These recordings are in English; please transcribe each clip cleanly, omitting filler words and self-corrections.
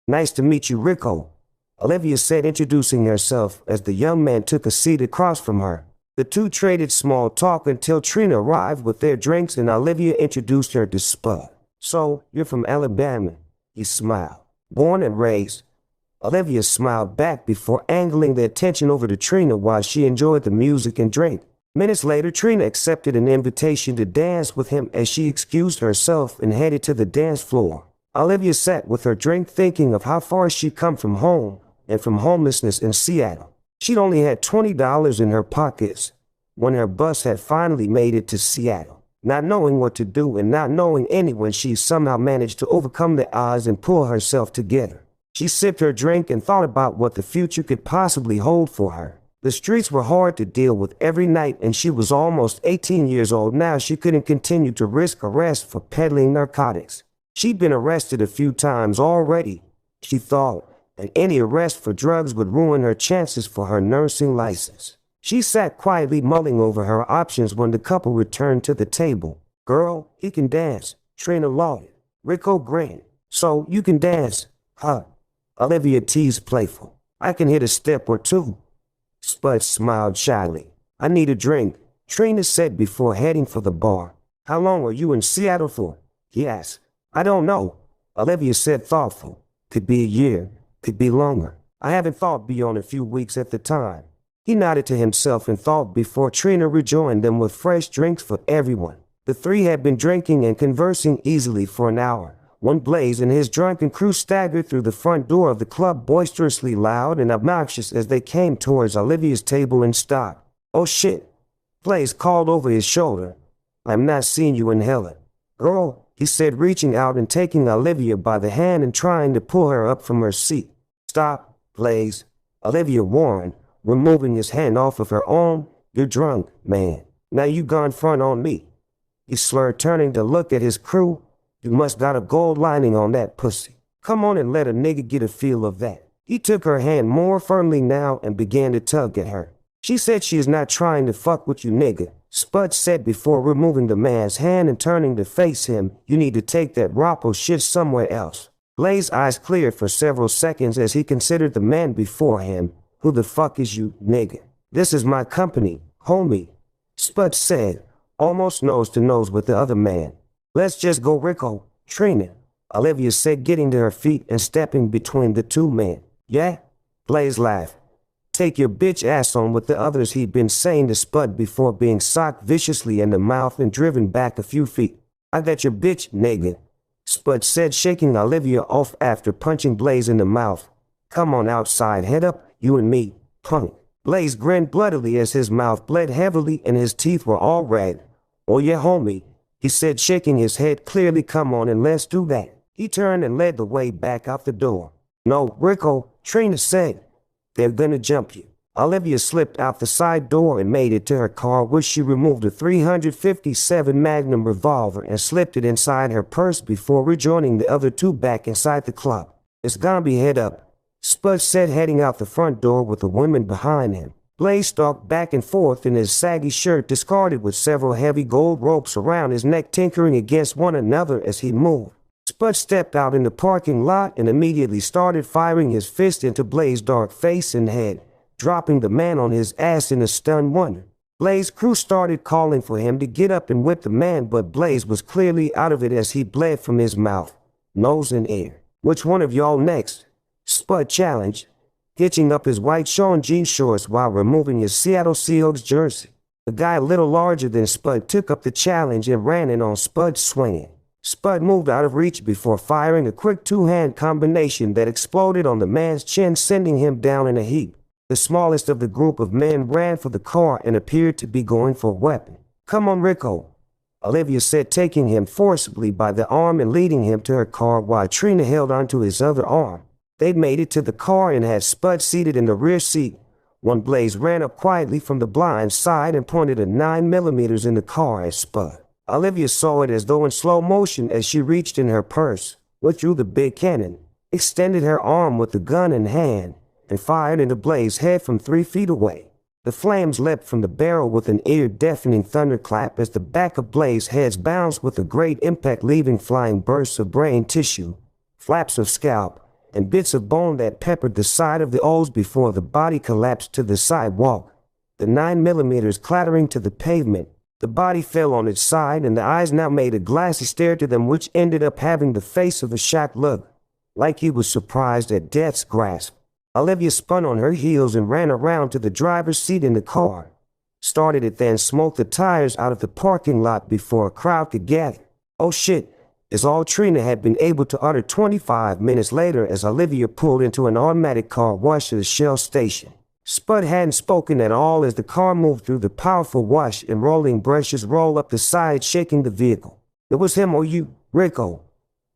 Nice to meet you, Rico, Olivia said, introducing herself as the young man took a seat across from her. The two traded small talk until Trina arrived with their drinks and Olivia introduced her to Spud. So, you're from Alabama? He smiled. Born and raised. Olivia smiled back before angling the attention over to Trina while she enjoyed the music and drink. Minutes later, Trina accepted an invitation to dance with him as she excused herself and headed to the dance floor. Olivia sat with her drink thinking of how far she'd come from home and from homelessness in Seattle. She'd only had $20 in her pockets when her bus had finally made it to Seattle. Not knowing what to do and not knowing anyone, she somehow managed to overcome the odds and pull herself together. She sipped her drink and thought about what the future could possibly hold for her. The streets were hard to deal with every night, and she was almost 18 years old now. She couldn't continue to risk arrest for peddling narcotics. She'd been arrested a few times already, she thought, and any arrest for drugs would ruin her chances for her nursing license. She sat quietly mulling over her options when the couple returned to the table. Girl, he can dance, Trina lauded. Rico grinned. So, you can dance, huh? Olivia teased playful. I can hit a step or two. Spud smiled shyly. I need a drink, Trina said before heading for the bar. How long were you in Seattle for? He asked. I don't know, Olivia said thoughtful. Could be a year, could be longer. I haven't thought beyond a few weeks at the time. He nodded to himself and thought before Trina rejoined them with fresh drinks for everyone. The three had been drinking and conversing easily for an hour. When Blaze and his drunken crew staggered through the front door of the club, boisterously loud and obnoxious as they came towards Olivia's table and stopped. Oh shit, Blaze called over his shoulder. I'm not seeing you in hell. Girl, he said, reaching out and taking Olivia by the hand and trying to pull her up from her seat. Stop, Blaze, Olivia warned, removing his hand off of her arm. You're drunk, man. Now you gone front on me. He slurred, turning to look at his crew. You must got a gold lining on that pussy. Come on and let a nigga get a feel of that. He took her hand more firmly now and began to tug at her. She said she is not trying to fuck with you, nigga, Spud said before removing the man's hand and turning to face him. You need to take that Rappo shit somewhere else. Blaze's eyes cleared for several seconds as he considered the man before him. Who the fuck is you, nigga? This is my company, homie, Spud said, almost nose to nose with the other man. Let's just go, Rico, Trina, Olivia said, getting to her feet and stepping between the two men. Yeah? Blaze laughed. Take your bitch ass on with the others, he'd been saying to Spud before being socked viciously in the mouth and driven back a few feet. I got your bitch, nigga, Spud said, shaking Olivia off after punching Blaze in the mouth. Come on outside, head up, you and me, punk. Blaze grinned bloodily as his mouth bled heavily and his teeth were all red. Oh yeah, homie, he said, shaking his head clearly. Come on and let's do that. He turned and led the way back out the door. No, Rico, Trina said. They're gonna jump you. Olivia slipped out the side door and made it to her car, where she removed a .357 Magnum revolver and slipped it inside her purse before rejoining the other two back inside the club. It's gonna be head up, Spud said, heading out the front door with the women behind him. Blaze stalked back and forth in his saggy shirt, discarded with several heavy gold ropes around his neck, tinkering against one another as he moved. Spud stepped out in the parking lot and immediately started firing his fist into Blaze's dark face and head, dropping the man on his ass in a stunned wonder. Blaze's crew started calling for him to get up and whip the man, but Blaze was clearly out of it as he bled from his mouth, nose, and ear. Which one of y'all next? Spud challenged, hitching up his white Sean jean shorts while removing his Seattle Seahawks jersey. The guy a little larger than Spud took up the challenge and ran in on Spud, swinging. Spud moved out of reach before firing a quick two-hand combination that exploded on the man's chin, sending him down in a heap. The smallest of the group of men ran for the car and appeared to be going for a weapon. Come on, Rico, Olivia said, taking him forcibly by the arm and leading him to her car while Trina held onto his other arm. They'd made it to the car and had Spud seated in the rear seat. When Blaze ran up quietly from the blind side and pointed a 9mm in the car at Spud. Olivia saw it as though in slow motion as she reached in her purse, withdrew the big cannon, extended her arm with the gun in hand, and fired into Blaze's head from 3 feet away. The flames leapt from the barrel with an ear-deafening thunderclap as the back of Blaze's head bounced with a great impact, leaving flying bursts of brain tissue, flaps of scalp, and bits of bone that peppered the side of the O's before the body collapsed to the sidewalk, the 9mm clattering to the pavement. The body fell on its side, and the eyes now made a glassy stare to them, which ended up having the face of a shocked look, like he was surprised at death's grasp. Olivia spun on her heels and ran around to the driver's seat in the car, started it, then smoked the tires out of the parking lot before a crowd could gather. "Oh shit," is all Trina had been able to utter 25 minutes later as Olivia pulled into an automatic car wash at the Shell station. Spud hadn't spoken at all as the car moved through the powerful wash and rolling brushes roll up the side, shaking the vehicle. "It was him or you, Rico?"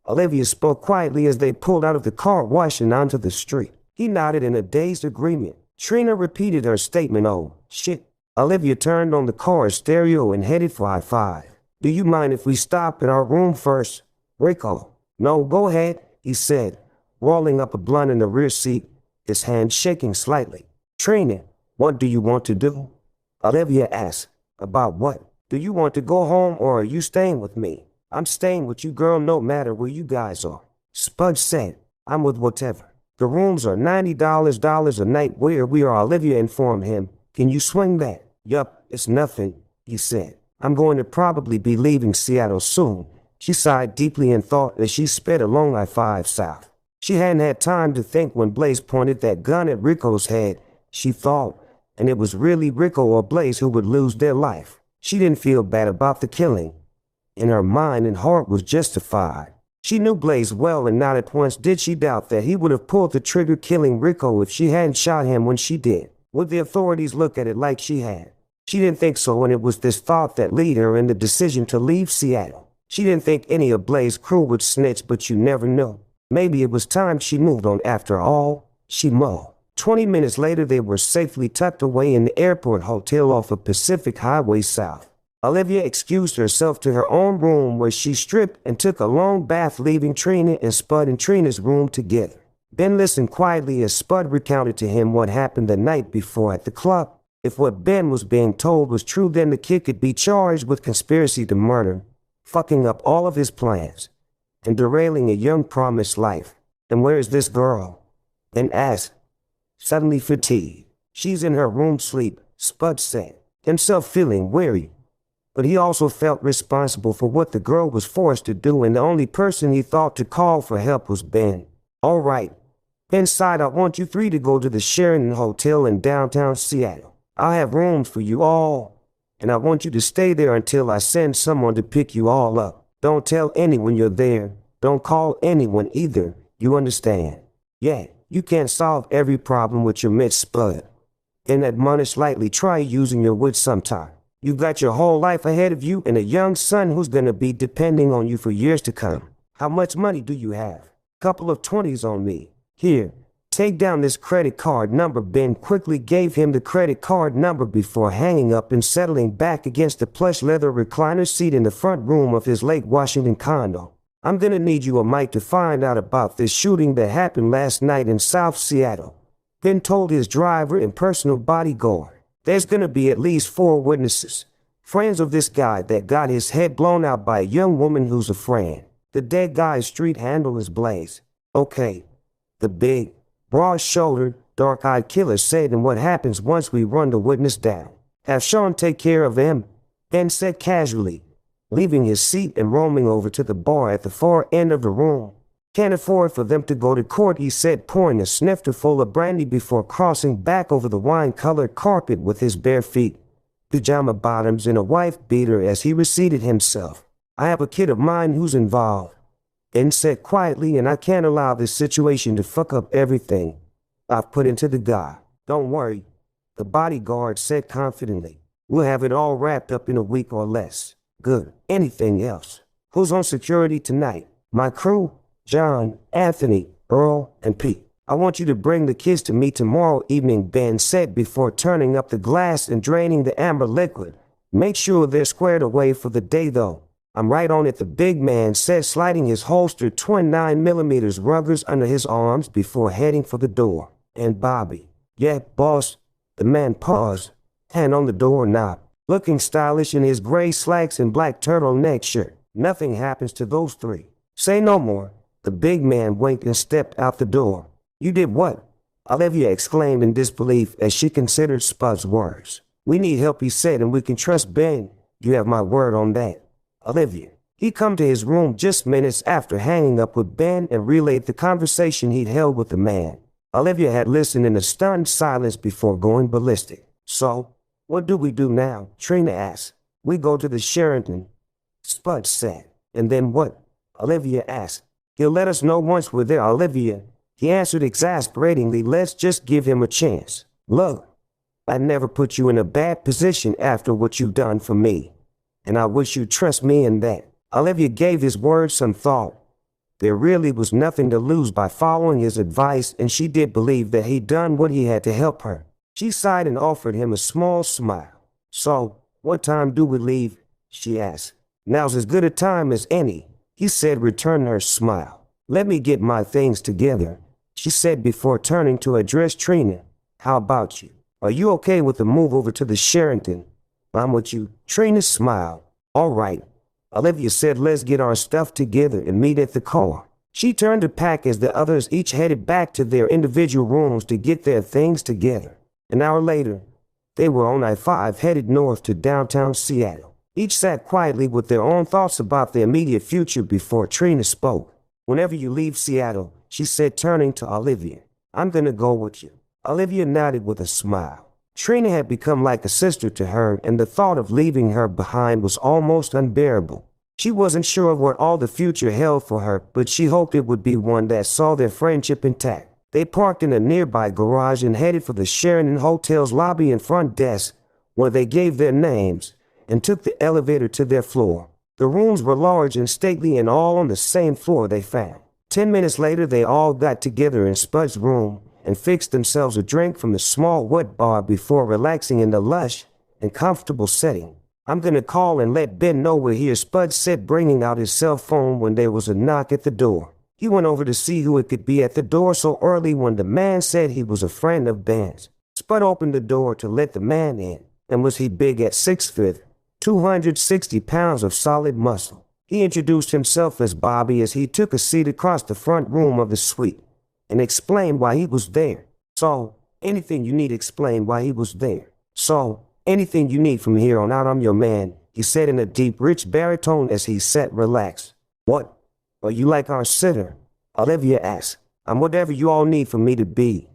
Olivia spoke quietly as they pulled out of the car wash and onto the street. He nodded in a dazed agreement. Trina repeated her statement. "Oh, shit." Olivia turned on the car's stereo and headed for I-5. "Do you mind if we stop at our room first, Rico?" "No, go ahead," he said, rolling up a blunt in the rear seat, his hand shaking slightly. "Trina, what do you want to do?" Olivia asked. "About what? Do you want to go home or are you staying with me?" "I'm staying with you, girl, no matter where you guys are," Spud said. "I'm with whatever. The rooms are $90 a night where we are," Olivia informed him. "Can you swing that?" "Yup, it's nothing," he said. "I'm going to probably be leaving Seattle soon." She sighed deeply and thought as she sped along I-5 South. She hadn't had time to think when Blaze pointed that gun at Rico's head. She thought, and it was really Rico or Blaze who would lose their life. She didn't feel bad about the killing. In her mind and heart was justified. She knew Blaze well, and not at once did she doubt that he would have pulled the trigger killing Rico if she hadn't shot him when she did. Would the authorities look at it like she had? She didn't think so, and it was this thought that led her in the decision to leave Seattle. She didn't think any of Blaze's crew would snitch, but you never know. Maybe it was time she moved on after all, she mulled. 20 minutes later, they were safely tucked away in the airport hotel off of Pacific Highway South. Olivia excused herself to her own room where she stripped and took a long bath, leaving Trina and Spud in Trina's room together. Ben listened quietly as Spud recounted to him what happened the night before at the club. If what Ben was being told was true, then the kid could be charged with conspiracy to murder, fucking up all of his plans, and derailing a young promised life. "And where is this girl?" Ben asked, suddenly fatigued. "She's in her room sleep," Spud said, himself feeling weary. But he also felt responsible for what the girl was forced to do, and the only person he thought to call for help was Ben. "All right," Ben sighed, "I want you three to go to the Sheraton Hotel in downtown Seattle. I'll have rooms for you all, and I want you to stay there until I send someone to pick you all up. Don't tell anyone you're there. Don't call anyone either. You understand?" "Yeah, you can't solve every problem with your mitts, Spud." Ben admonished lightly. "Try using your wits sometime. You've got your whole life ahead of you and a young son who's gonna be depending on you for years to come. How much money do you have?" "Couple of 20s on me. Here, take down this credit card number." Ben quickly gave him the credit card number before hanging up and settling back against the plush leather recliner seat in the front room of his Lake Washington condo. "I'm gonna need you a mic to find out about this shooting that happened last night in South Seattle," Ben told his driver and personal bodyguard. "There's gonna be at least 4 witnesses, friends of this guy that got his head blown out by a young woman who's a friend. The dead guy's street handle is Blaze." "Okay," the big, broad-shouldered, dark-eyed killer said. "And what happens once we run the witness down?" "Have Sean take care of him," Ben said casually, leaving his seat and roaming over to the bar at the far end of the room. "Can't afford for them to go to court," he said, pouring a snifterful of brandy before crossing back over the wine-colored carpet with his bare feet, pajama bottoms, and a wife beater as he reseated himself. "I have a kid of mine who's involved," Ben said quietly, "and I can't allow this situation to fuck up everything I've put into the guy." "Don't worry," the bodyguard said confidently. "We'll have it all wrapped up in a week or less." "Good. Anything else?" "Who's on security tonight?" "My crew. John, Anthony, Earl, and Pete. I want you to bring the kids to me tomorrow evening," Ben said before turning up the glass and draining the amber liquid. "Make sure they're squared away for the day, though." "I'm right on it," the big man said, sliding his holstered twin 9mm Ruggers under his arms before heading for the door. "And Bobby?" "Yeah, boss." The man paused, hand on the doorknob, looking stylish in his gray slacks and black turtleneck shirt. "Nothing happens to those 3. Say no more." The big man winked and stepped out the door. You did what? Olivia exclaimed in disbelief as she considered Spud's words. We need help, he said, and we can trust Ben. You have my word on that. Olivia. He come to his room just minutes after hanging up with Ben and relayed the conversation he'd held with the man. Olivia had listened in a stunned silence before going ballistic. So, what do we do now? Trina asked. We go to the Sheraton, Spud said. And then what? Olivia asked. He'll let us know once we're there, Olivia. He answered exasperatingly. Let's just give him a chance. Look, I never put you in a bad position after what you've done for me. And I wish you'd trust me in that. Olivia gave his words some thought. There really was nothing to lose by following his advice, and she did believe that he'd done what he had to help her. She sighed and offered him a small smile. So, what time do we leave? She asked. Now's as good a time as any, he said, returning her smile. Let me get my things together, she said before turning to address Trina. How about you? Are you okay with the move over to the Sheraton? I'm with you. Trina smiled. All right. Olivia said, let's get our stuff together and meet at the car. She turned to pack as the others each headed back to their individual rooms to get their things together. An hour later, they were on I-5 headed north to downtown Seattle. Each sat quietly with their own thoughts about the immediate future before Trina spoke. Whenever you leave Seattle, she said, turning to Olivia, I'm gonna go with you. Olivia nodded with a smile. Trina had become like a sister to her, and the thought of leaving her behind was almost unbearable. She wasn't sure of what all the future held for her, but she hoped it would be one that saw their friendship intact. They parked in a nearby garage and headed for the Sheraton Hotel's lobby and front desk, where they gave their names and took the elevator to their floor. The rooms were large and stately, and all on the same floor they found. 10 minutes later, they all got together in Spud's room and fixed themselves a drink from the small wet bar before relaxing in the lush and comfortable setting. I'm gonna call and let Ben know we're here, Spud said, bringing out his cell phone when there was a knock at the door. He went over to see who it could be at the door so early when the man said he was a friend of Ben's. Spud opened the door to let the man in, and was he big at 6', 260 pounds of solid muscle. He introduced himself as Bobby as he took a seat across the front room of the suite, and explained why he was there. So, anything you need, explain why he was there. So, anything you need from here on out, I'm your man, he said in a deep, rich baritone as he sat relaxed. What? Are you like our sitter? Olivia asked. I'm whatever you all need for me to be,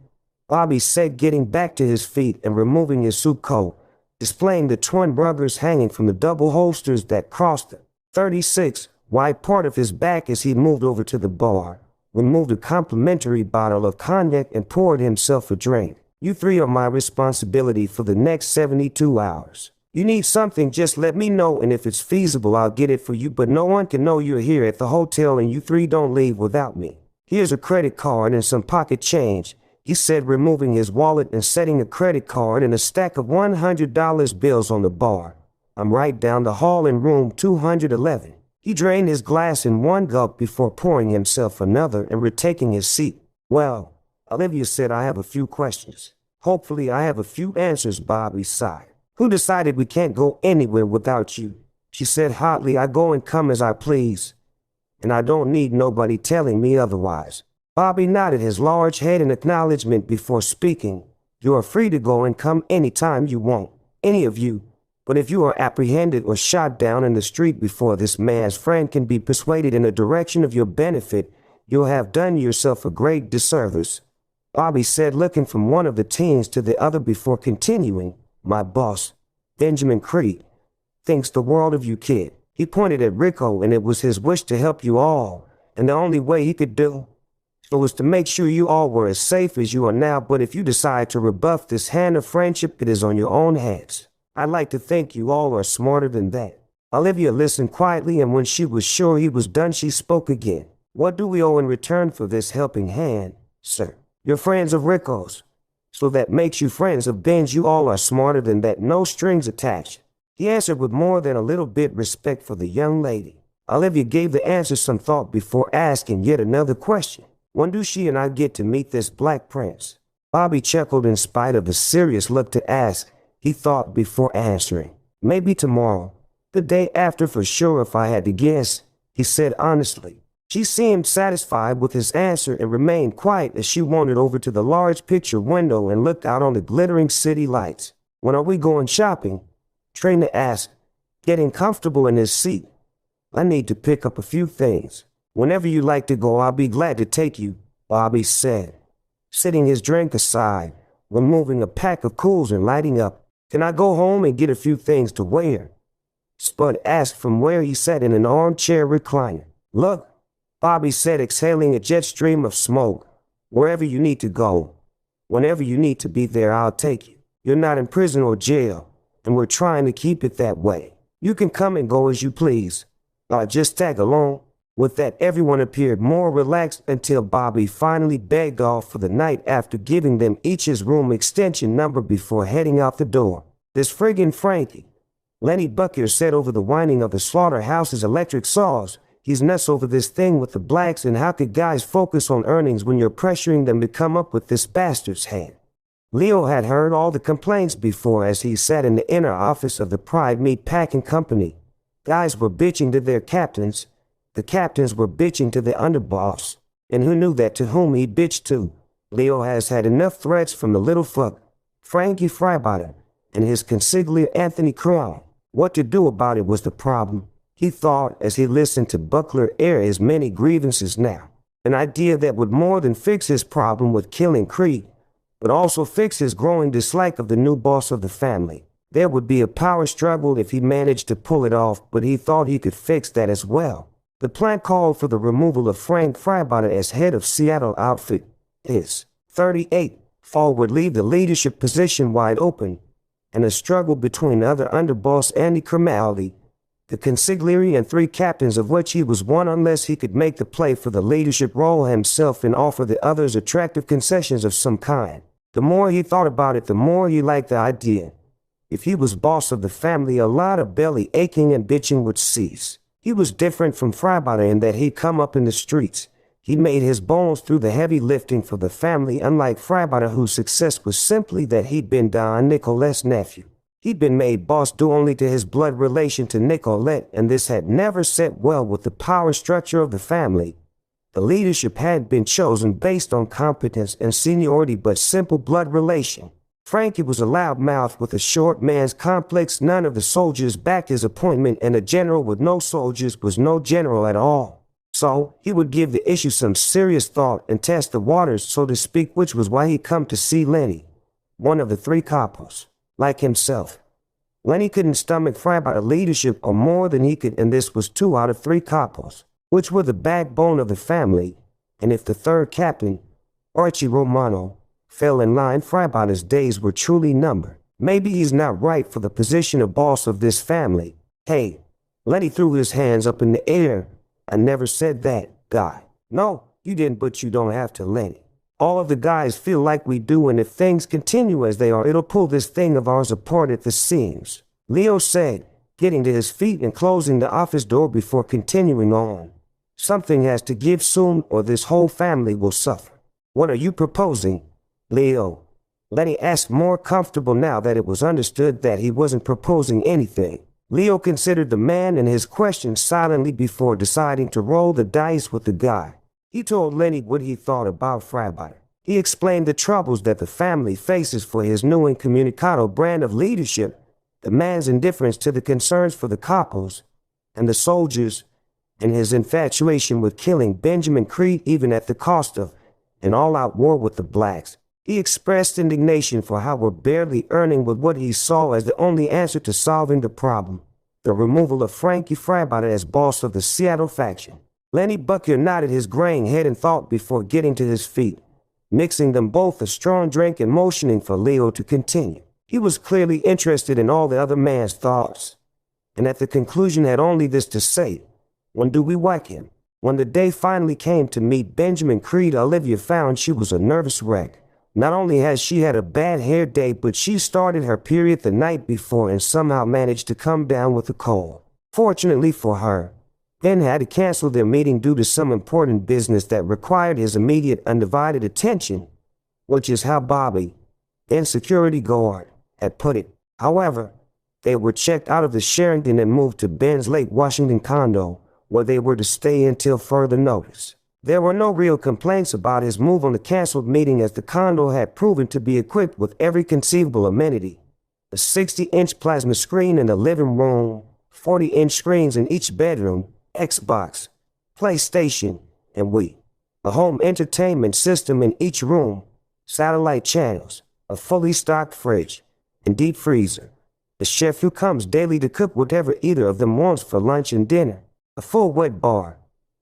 Bobby said, getting back to his feet and removing his suit coat, displaying the twin brothers hanging from the double holsters that crossed the 36 wide part of his back as he moved over to the bar, removed a complimentary bottle of cognac and poured himself a drink. You three are my responsibility for the next 72 hours. You need something, just let me know, and if it's feasible, I'll get it for you, but no one can know you're here at the hotel, and you three don't leave without me. Here's a credit card and some pocket change, he said, removing his wallet and setting a credit card and a stack of $100 bills on the bar. I'm right down the hall in room 211. He drained his glass in one gulp before pouring himself another and retaking his seat. Well, Olivia said, I have a few questions. Hopefully I have a few answers, Bobby sighed. Who decided we can't go anywhere without you? She said hotly. I go and come as I please, and I don't need nobody telling me otherwise. Bobby nodded his large head in acknowledgement before speaking. You are free to go and come any time you want, any of you. But if you are apprehended or shot down in the street before this man's friend can be persuaded in the direction of your benefit, you'll have done yourself a great disservice, Bobby said, looking from one of the teens to the other before continuing. My boss, Benjamin Creed, thinks the world of you, kid. He pointed at Rico, and it was his wish to help you all, and the only way he could do it was to make sure you all were as safe as you are now. But if you decide to rebuff this hand of friendship, it is on your own heads. I'd like to think you all are smarter than that. Olivia listened quietly, and when she was sure he was done, she spoke again. What do we owe in return for this helping hand, sir? You're friends of Rico's, so that makes you friends of Ben's. You all are smarter than that, no strings attached. He answered with more than a little bit respect for the young lady. Olivia gave the answer some thought before asking yet another question. When do she and I get to meet this Black Prince? Bobby chuckled in spite of the serious look to ask. He thought before answering. Maybe tomorrow. The day after for sure if I had to guess, he said honestly. She seemed satisfied with his answer and remained quiet as she wandered over to the large picture window and looked out on the glittering city lights. "When are we going shopping?" Trina asked, getting comfortable in his seat. "I need to pick up a few things." "Whenever you like to go, I'll be glad to take you," Bobby said, setting his drink aside, removing a pack of cools and lighting up. "Can I go home and get a few things to wear?" Spud asked from where he sat in an armchair recliner. "Look," Bobby said, exhaling a jet stream of smoke. "Wherever you need to go, whenever you need to be there, I'll take you. You're not in prison or jail, and we're trying to keep it that way. You can come and go as you please. I'll just tag along." With that, everyone appeared more relaxed until Bobby finally begged off for the night after giving them each his room extension number before heading out the door. "This friggin' Frankie," Lenny Buckier said over the whining of the slaughterhouse's electric saws. "He's nuts over this thing with the blacks, and how could guys focus on earnings when you're pressuring them to come up with this bastard's head?" Leo had heard all the complaints before as he sat in the inner office of the Pride Meat Packing Company. Guys were bitching to their captains. The captains were bitching to the underboss. And who knew that to whom he bitched to? Leo has had enough threats from the little fuck, Frankie Freibottom, and his consigliere Anthony Crown. What to do about it was the problem, he thought as he listened to Buckler air his many grievances now. An idea that would more than fix his problem with killing Creed, but also fix his growing dislike of the new boss of the family. There would be a power struggle if he managed to pull it off, but he thought he could fix that as well. The plan called for the removal of Frank Freibottom as head of Seattle outfit. His 38 fall would leave the leadership position wide open, and a struggle between other underboss Andy Cromaldi, the consigliere, and 3 captains, of which he was one, unless he could make the play for the leadership role himself and offer the others attractive concessions of some kind. The more he thought about it, the more he liked the idea. If he was boss of the family, a lot of belly aching and bitching would cease. He was different from Freibottom in that he'd come up in the streets. He made his bones through the heavy lifting for the family, unlike Freibottom, whose success was simply that he'd been Don Nicolette's nephew. He'd been made boss due only to his blood relation to Nicolette, and this had never set well with the power structure of the family. The leadership had been chosen based on competence and seniority, but simple blood relation. Frankie was a loudmouth with a short man's complex. None of the soldiers backed his appointment, and a general with no soldiers was no general at all. So he would give the issue some serious thought and test the waters, so to speak, which was why he'd come to see Lenny, one of the 3 capos. Like himself, Lenny couldn't stomach Freibottom leadership or more than he could, and this was 2 out of 3 capos, which were the backbone of the family, and if the 3rd captain, Archie Romano, fell in line, Freibottom's days were truly numbered. Maybe he's not right for the position of boss of this family. Hey, Lenny threw his hands up in the air. "I never said that, guy." "No, you didn't, but you don't have to, Lenny. All of the guys feel like we do, and if things continue as they are, it'll pull this thing of ours apart at the seams," Leo said, getting to his feet and closing the office door before continuing on. "Something has to give soon, or this whole family will suffer." "What are you proposing, Leo?" Lenny asked, more comfortable now that it was understood that he wasn't proposing anything. Leo considered the man and his questions silently before deciding to roll the dice with the guy. He told Lenny what he thought about Freibottom. He explained the troubles that the family faces for his new incommunicado brand of leadership, the man's indifference to the concerns for the capos and the soldiers, and his infatuation with killing Benjamin Creed even at the cost of an all-out war with the blacks. He expressed indignation for how we're barely earning with what he saw as the only answer to solving the problem, the removal of Frankie Freibottom as boss of the Seattle faction. Lenny Buckier nodded his graying head in thought before getting to his feet, mixing them both a strong drink and motioning for Leo to continue. He was clearly interested in all the other man's thoughts, and at the conclusion had only this to say: "When do we whack him?" When the day finally came to meet Benjamin Creed, Olivia found she was a nervous wreck. Not only had she had a bad hair day, but she started her period the night before and somehow managed to come down with a cold. Fortunately for her, Ben had to cancel their meeting due to some important business that required his immediate undivided attention, which is how Bobby, Ben's security guard, had put it. However, they were checked out of the Sheraton and moved to Ben's Lake Washington condo, where they were to stay until further notice. There were no real complaints about his move on the canceled meeting, as the condo had proven to be equipped with every conceivable amenity. A 60-inch plasma screen in the living room, 40-inch screens in each bedroom, Xbox, PlayStation, and Wii. A home entertainment system in each room, satellite channels, a fully stocked fridge, and deep freezer. The chef who comes daily to cook whatever either of them wants for lunch and dinner. A full wet bar,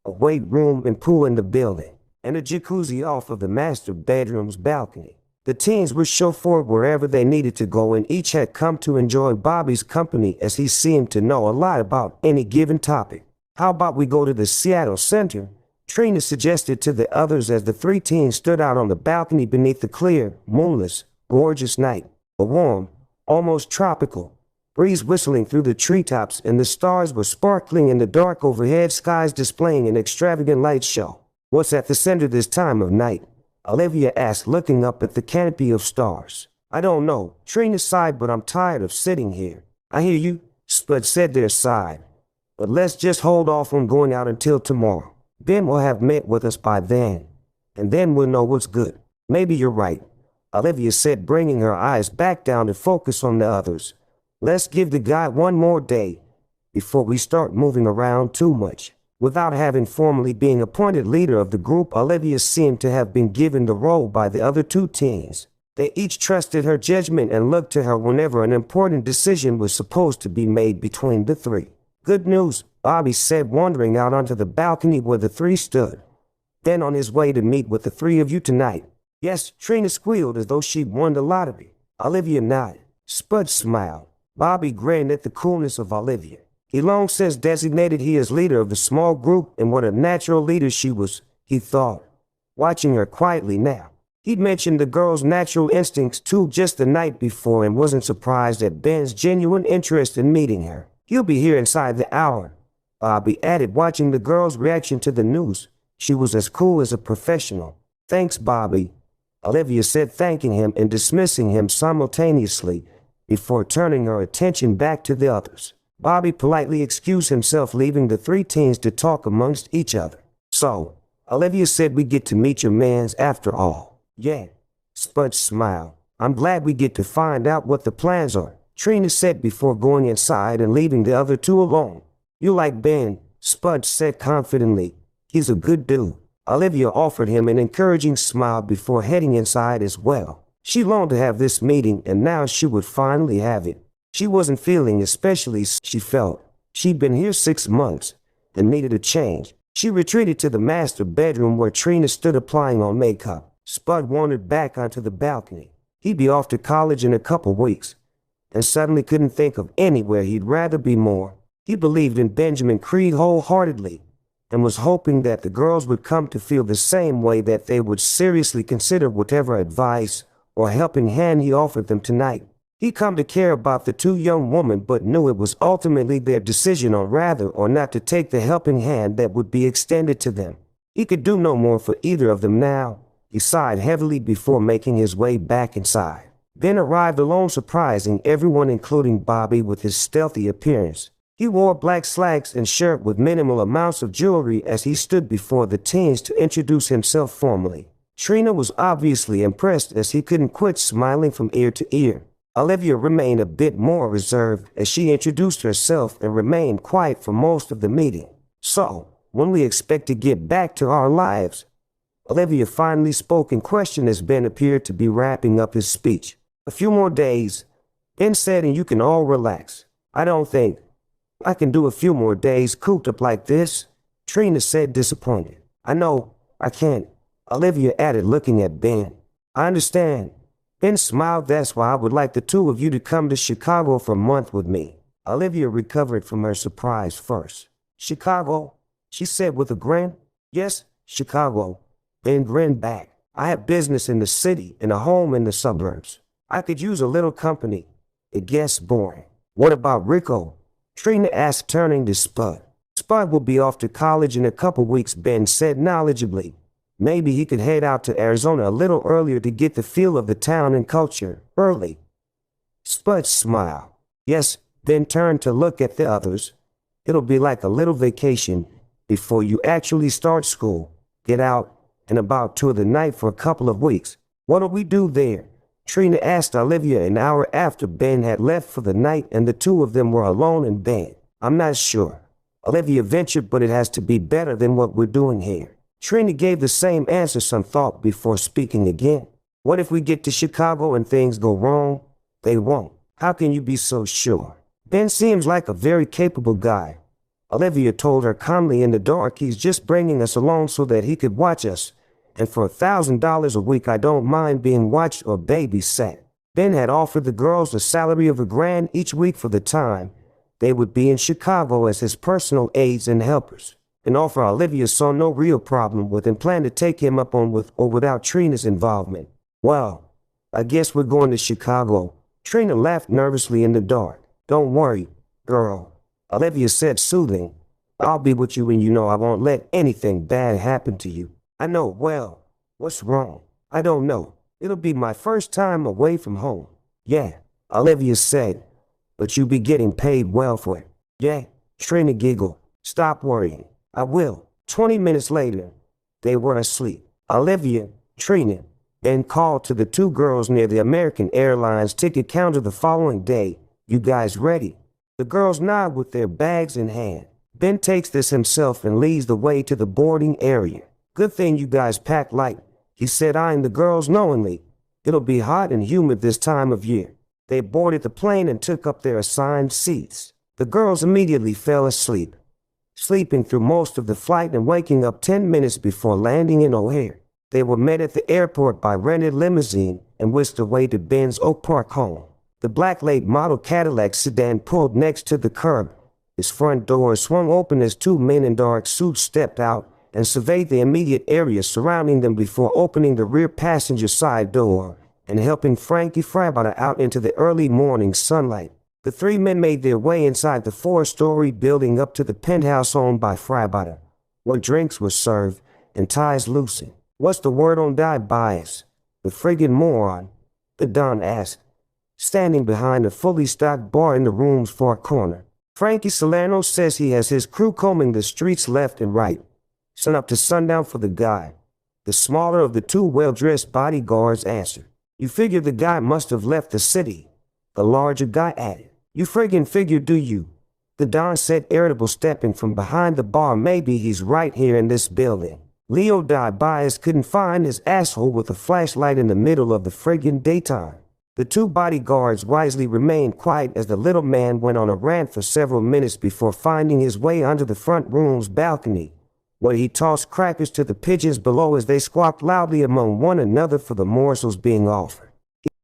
a weight room and pool in the building, and a jacuzzi off of the master bedroom's balcony. The teens were chauffeured wherever they needed to go, and each had come to enjoy Bobby's company, as he seemed to know a lot about any given topic. "How about we go to the Seattle Center?" Trina suggested to the others as the three teens stood out on the balcony beneath the clear, moonless, gorgeous night. A warm, almost tropical breeze whistling through the treetops, and the stars were sparkling in the dark overhead skies, displaying an extravagant light show. "What's at the center this time of night?" Olivia asked, looking up at the canopy of stars. "I don't know," Trina sighed, "but I'm tired of sitting here." "I hear you," Spud said their side. "But let's just hold off on going out until tomorrow. Ben will have met with us by then, and then we'll know what's good." "Maybe you're right," Olivia said, bringing her eyes back down to focus on the others. "Let's give the guy one more day before we start moving around too much." Without having formally been appointed leader of the group, Olivia seemed to have been given the role by the other two teens. They each trusted her judgment and looked to her whenever an important decision was supposed to be made between the three. "Good news," Bobby said, wandering out onto the balcony where the three stood. "Ben on his way to meet with the three of you tonight." "Yes," Trina squealed as though she'd won the lottery. Olivia nodded. Spud smiled. Bobby grinned at the coolness of Olivia. He long since designated he as leader of the small group, and what a natural leader she was, he thought, watching her quietly now. He'd mentioned the girl's natural instincts too just the night before, and wasn't surprised at Ben's genuine interest in meeting her. "He'll be here inside the hour," Bobby added, watching the girl's reaction to the news. She was as cool as a professional. "Thanks, Bobby," Olivia said, thanking him and dismissing him simultaneously, before turning her attention back to the others. Bobby politely excused himself, leaving the three teens to talk amongst each other. "So, Olivia said we get to meet your mans after all." "Yeah," Spud smiled. "I'm glad we get to find out what the plans are," Trina said before going inside and leaving the other two alone. "You like Ben," Spud said confidently. "He's a good dude." Olivia offered him an encouraging smile before heading inside as well. She longed to have this meeting, and now she would finally have it. She wasn't feeling especially, she felt. She'd been here 6 months and needed a change. She retreated to the master bedroom where Trina stood applying on makeup. Spud wandered back onto the balcony. He'd be off to college in a couple weeks, and suddenly couldn't think of anywhere he'd rather be more. He believed in Benjamin Creed wholeheartedly, and was hoping that the girls would come to feel the same way, that they would seriously consider whatever advice or helping hand he offered them tonight. He'd come to care about the two young women, but knew it was ultimately their decision on whether or not to take the helping hand that would be extended to them. He could do no more for either of them now. He sighed heavily before making his way back inside. Ben arrived alone, surprising everyone, including Bobby, with his stealthy appearance. He wore black slacks and shirt with minimal amounts of jewelry as he stood before the teens to introduce himself formally. Trina was obviously impressed, as he couldn't quit smiling from ear to ear. Olivia remained a bit more reserved as she introduced herself and remained quiet for most of the meeting. "So, when we expect to get back to our lives?" Olivia finally spoke in question as Ben appeared to be wrapping up his speech. "A few more days," Ben said, "and you can all relax." "I don't think I can do a few more days cooped up like this," Trina said, disappointed. "I know I can't," Olivia added, looking at Ben. "I understand." Ben smiled. "That's why I would like the two of you to come to Chicago for a month with me." Olivia recovered from her surprise first. "Chicago?" she said with a grin. "Yes, Chicago." Ben grinned back. "I have business in the city and a home in the suburbs. I could use a little company. It gets boring." "What about Rico?" Trina asked, turning to Spud. "Spud will be off to college in a couple weeks," Ben said knowledgeably. "Maybe he could head out to Arizona a little earlier to get the feel of the town and culture early." Spud smiled. "Yes," Ben turned to look at the others. "It'll be like a little vacation, before you actually start school. Get out and about to the night for a couple of weeks. What'll we do there? Trina asked Olivia an hour after Ben had left for the night and the two of them were alone in bed. I'm not sure, Olivia ventured, but it has to be better than what we're doing here. Trina gave the same answer some thought before speaking again. What if we get to Chicago and things go wrong? They won't. How can you be so sure? Ben seems like a very capable guy, Olivia told her calmly. In the dark, he's just bringing us along so that he could watch us. And for $1,000 a week, I don't mind being watched or babysat. Ben had offered the girls a salary of $1,000 each week for the time they would be in Chicago as his personal aides and helpers. An offer Olivia saw no real problem with and planned to take him up on with or without Trina's involvement. Well, I guess we're going to Chicago. Trina laughed nervously in the dark. Don't worry, girl, Olivia said soothing. I'll be with you and you know I won't let anything bad happen to you. I know. Well, what's wrong? I don't know. It'll be my first time away from home. Yeah, Olivia said, but you'll be getting paid well for it. Yeah, Trina giggled. Stop worrying. I will. 20 minutes later, they were asleep. Olivia, Trina, then called to the two girls near the American Airlines ticket counter the following day. You guys ready? The girls nod with their bags in hand. Ben takes this himself and leads the way to the boarding area. Good thing you guys packed light, he said, eyeing the girls knowingly. It'll be hot and humid this time of year. They boarded the plane and took up their assigned seats. The girls immediately fell asleep, sleeping through most of the flight and waking up 10 minutes before landing in O'Hare. They were met at the airport by rented limousine and whisked away to Ben's Oak Park home. The black late model Cadillac sedan pulled next to the curb. Its front door swung open as two men in dark suits stepped out and surveyed the immediate area surrounding them before opening the rear passenger side door and helping Frankie Freibauter out into the early morning sunlight. The three men made their way inside the 4-story building up to the penthouse owned by Freibauter, where drinks were served and ties loosened. What's the word on Die Bias? The friggin' moron, the Don asked, standing behind a fully stocked bar in the room's far corner. Frankie Salerno says he has his crew combing the streets left and right, sun up to sundown for the guy. The smaller of the two well-dressed bodyguards answered. You figure the guy must have left the city, the larger guy added. You friggin' figure, do you? The Don said, irritable, stepping from behind the bar. Maybe he's right here in this building. Leo Die Bias couldn't find his asshole with a flashlight in the middle of the friggin' daytime. The two bodyguards wisely remained quiet as the little man went on a rant for several minutes before finding his way onto the front room's balcony, where he tossed crackers to the pigeons below as they squawked loudly among one another for the morsels being offered.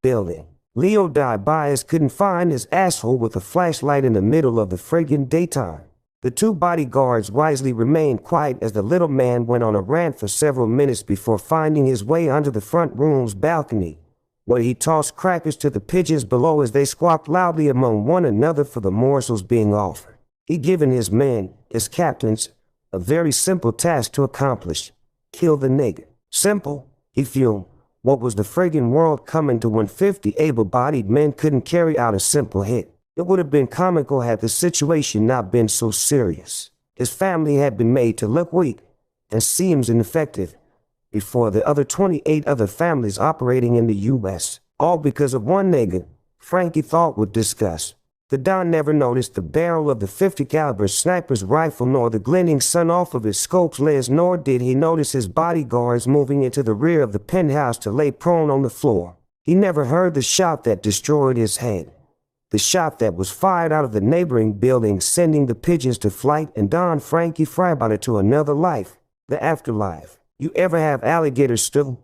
Building. Leo Die Bias couldn't find his asshole with a flashlight in the middle of the friggin' daytime. The two bodyguards wisely remained quiet as the little man went on a rant for several minutes before finding his way onto the front room's balcony, where he tossed crackers to the pigeons below as they squawked loudly among one another for the morsels being offered. He'd given his men, his captains, a very simple task to accomplish. Kill the nigger. Simple, he fumed. What was the friggin' world coming to when 50 able-bodied men couldn't carry out a simple hit? It would have been comical had the situation not been so serious. His family had been made to look weak and seems ineffective before the other 28 other families operating in the U.S., all because of one nigger, Frankie thought with disgust. The Don never noticed the barrel of the .50 caliber sniper's rifle nor the glinting sun off of his scope's lens, nor did he notice his bodyguards moving into the rear of the penthouse to lay prone on the floor. He never heard the shot that destroyed his head, the shot that was fired out of the neighboring building, sending the pigeons to flight and Don Frankie Freibauter to another life, the afterlife. You ever have alligator stew?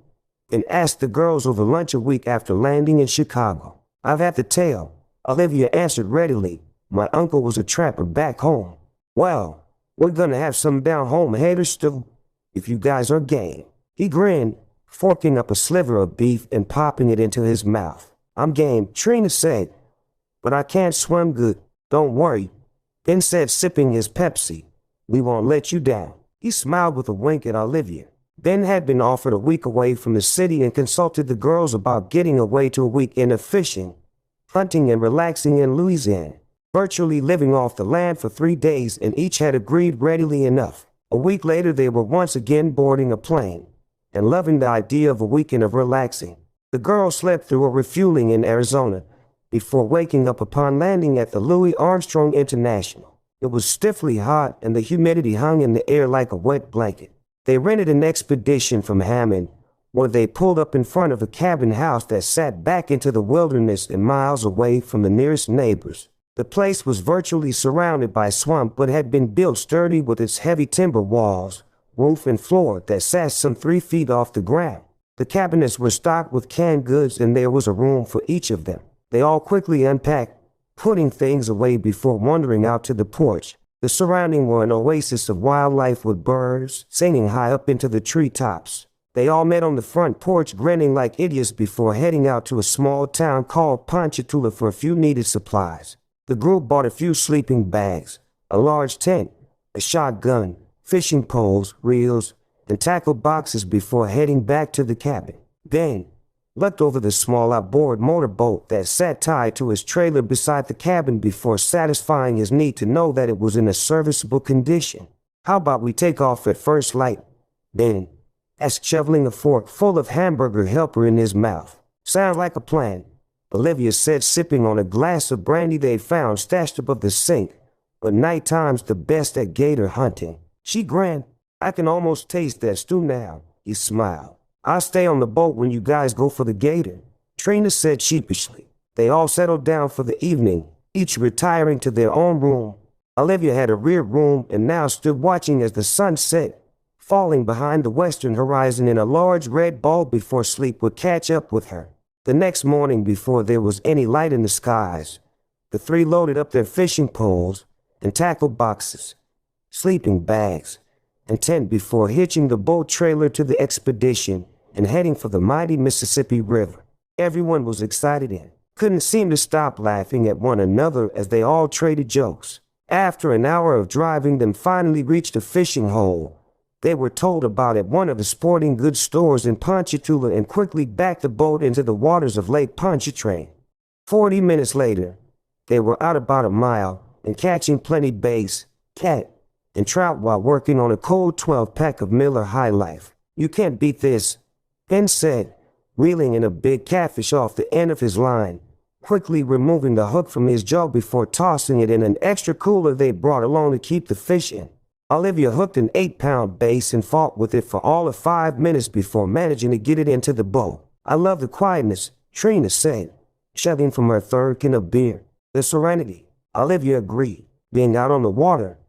And asked the girls over lunch a week after landing in Chicago. I've had the tail, Olivia answered readily. My uncle was a trapper back home. Well, we're gonna have some down home hater stew, if you guys are game. He grinned, forking up a sliver of beef and popping it into his mouth. I'm game, Trina said, but I can't swim good. Don't worry, Ben said, sipping his Pepsi. We won't let you down. He smiled with a wink at Olivia. Ben had been offered a week away from the city and consulted the girls about getting away to a weekend of fishing, hunting and relaxing in Louisiana, virtually living off the land for 3 days, and each had agreed readily enough. A week later, they were once again boarding a plane and loving the idea of a weekend of relaxing. The girl slept through a refueling in Arizona before waking up upon landing at the Louis Armstrong International. It was stiffly hot and the humidity hung in the air like a wet blanket. They rented an expedition from Hammond, where they pulled up in front of a cabin house that sat back into the wilderness and miles away from the nearest neighbors. The place was virtually surrounded by swamp but had been built sturdy with its heavy timber walls, roof and floor that sat some 3 feet off the ground. The cabinets were stocked with canned goods and there was a room for each of them. They all quickly unpacked, putting things away before wandering out to the porch. The surrounding were an oasis of wildlife with birds singing high up into the treetops. They all met on the front porch grinning like idiots before heading out to a small town called Ponchatoula for a few needed supplies. The group bought a few sleeping bags, a large tent, a shotgun, fishing poles, reels, and tackle boxes before heading back to the cabin. Ben looked over the small outboard motorboat that sat tied to his trailer beside the cabin before satisfying his need to know that it was in a serviceable condition. "How about we take off at first light?" Ben asked, shoveling a fork full of hamburger helper in his mouth. "Sounds like a plan," Olivia said, sipping on a glass of brandy they found stashed above the sink. "But nighttime's the best at gator hunting." She grinned. "I can almost taste that stew now," he smiled. "I'll stay on the boat when you guys go for the gator," Trina said sheepishly. They all settled down for the evening, each retiring to their own room. Olivia had a rear room and now stood watching as the sun set, falling behind the western horizon in a large red ball before sleep would catch up with her. The next morning, before there was any light in the skies, the three loaded up their fishing poles and tackle boxes, sleeping bags, and tent before hitching the boat trailer to the expedition and heading for the mighty Mississippi River. Everyone was excited and couldn't seem to stop laughing at one another as they all traded jokes. After an hour of driving, they finally reached a fishing hole they were told about at one of the sporting goods stores in Ponchatoula and quickly backed the boat into the waters of Lake Pontchartrain. 40 minutes later, they were out about a mile and catching plenty bass, cat, and trout while working on a cold 12-pack of Miller High Life. "You can't beat this," Ben said, reeling in a big catfish off the end of his line, quickly removing the hook from his jaw before tossing it in an extra cooler they brought along to keep the fish in. Olivia hooked an 8-pound bass and fought with it for all of 5 minutes before managing to get it into the boat. "I love the quietness," Trina said, shoving from her third can of beer. "The serenity," Olivia agreed. Being out on the water,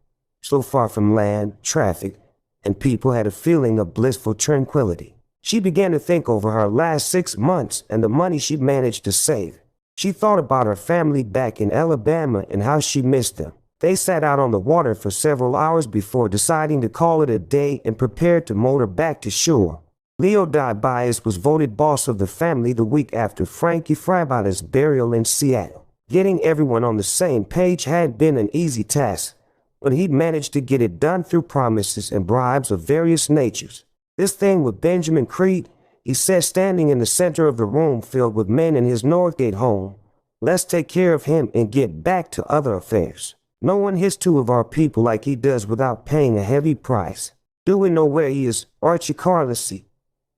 so far from land, traffic, and people, had a feeling of blissful tranquility. She began to think over her last 6 months and the money she'd managed to save. She thought about her family back in Alabama and how she missed them. They sat out on the water for several hours before deciding to call it a day and prepared to motor back to shore. Leo Bias was voted boss of the family the week after Frankie Freibader's burial in Seattle. Getting everyone on the same page had been an easy task, but he'd managed to get it done through promises and bribes of various natures. "This thing with Benjamin Creed," he said, standing in the center of the room filled with men in his Northgate home. "Let's take care of him and get back to other affairs. No one hits 2 of our people like he does without paying a heavy price. Do we know where he is? Archie Carlisi,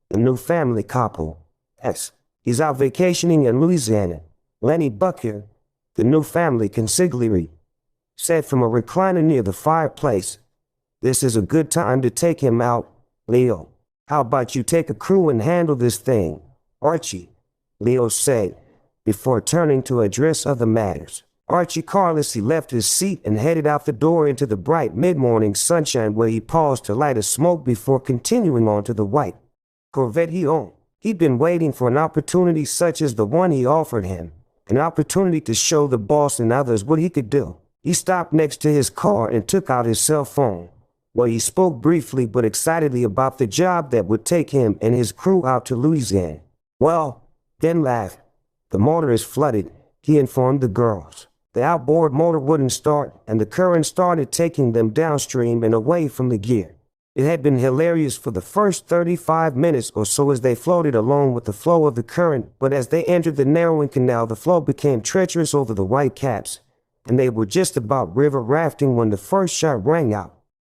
the new family couple. Yes, he's out vacationing in Louisiana. Lenny Bucker, the new family consigliere, said from a recliner near the fireplace. This is a good time to take him out, Leo. How about you take a crew and handle this thing, Archie?" Leo said, before turning to address other matters. Archie Carlisi left his seat and headed out the door into the bright mid-morning sunshine, where he paused to light a smoke before continuing on to the white Corvette he owned. He'd been waiting for an opportunity such as the one he offered him, an opportunity to show the boss and others what he could do. He stopped next to his car and took out his cell phone, where he spoke briefly but excitedly about the job that would take him and his crew out to Louisiana. "Well," Ben laughed, "the motor is flooded," he informed the girls. The outboard motor wouldn't start, and the current started taking them downstream and away from the gear. It had been hilarious for the first 35 minutes or so as they floated along with the flow of the current, but as they entered the narrowing canal, the flow became treacherous over the white caps, and they were just about river rafting when the first shot rang out.